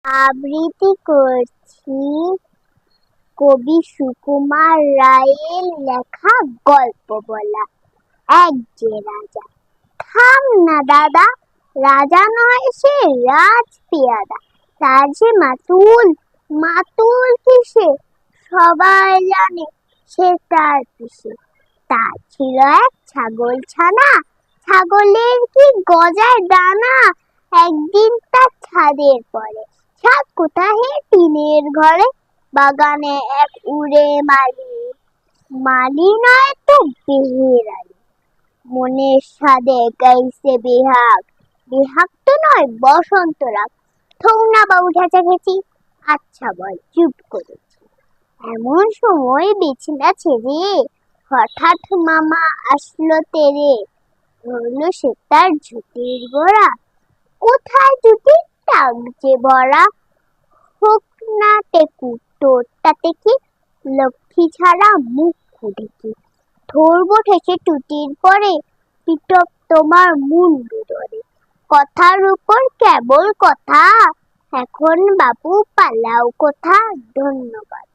আবৃত্তি করছি কবি সুকুমার রায়ের লেখা গল্প বলা। এক যে রাজা। থাম না দাদা, রাজা নয় সে রাজ পেয়াদা। তার যে মাতুল, মাতুল কিসে সবাই জানে সে তার পিসে। তার ছিল এক ছাগল ছানা, ছাগলের কি গজায় ডানা। একদিন তার ছাদের পরে, ছাদ কোথায় টিনের ঘরে, বাগানে এক উড়ে মালি, মালি নয় তো বেহেরালি। মনের সাধে গাইছে বেহাগ, বেহাগ তো নয় বসন্ত রাগ। থৌ না বাবু ঘেঁচাঘেঁচি, আচ্ছা বল চুপ করেছি। এমন সময় বিছনা ছেড়ে হঠাৎ মামা আসলো তেরে। ধরলো সে তার ঝুঁটির গোড়া, কোথায় জুটি টাক যে ভরা। হোক না টেকু তোর তাতে কি, লক্ষ্মী ছাড়া মুখ খুঁড়েছি। ধরবো ঠেসে টুটির পরে, পিটক তোমার মুন্ডু ধরে। কথার উপর কেবল কথা, এখন বাবু পালাও কোথা। ধন্যবাদ।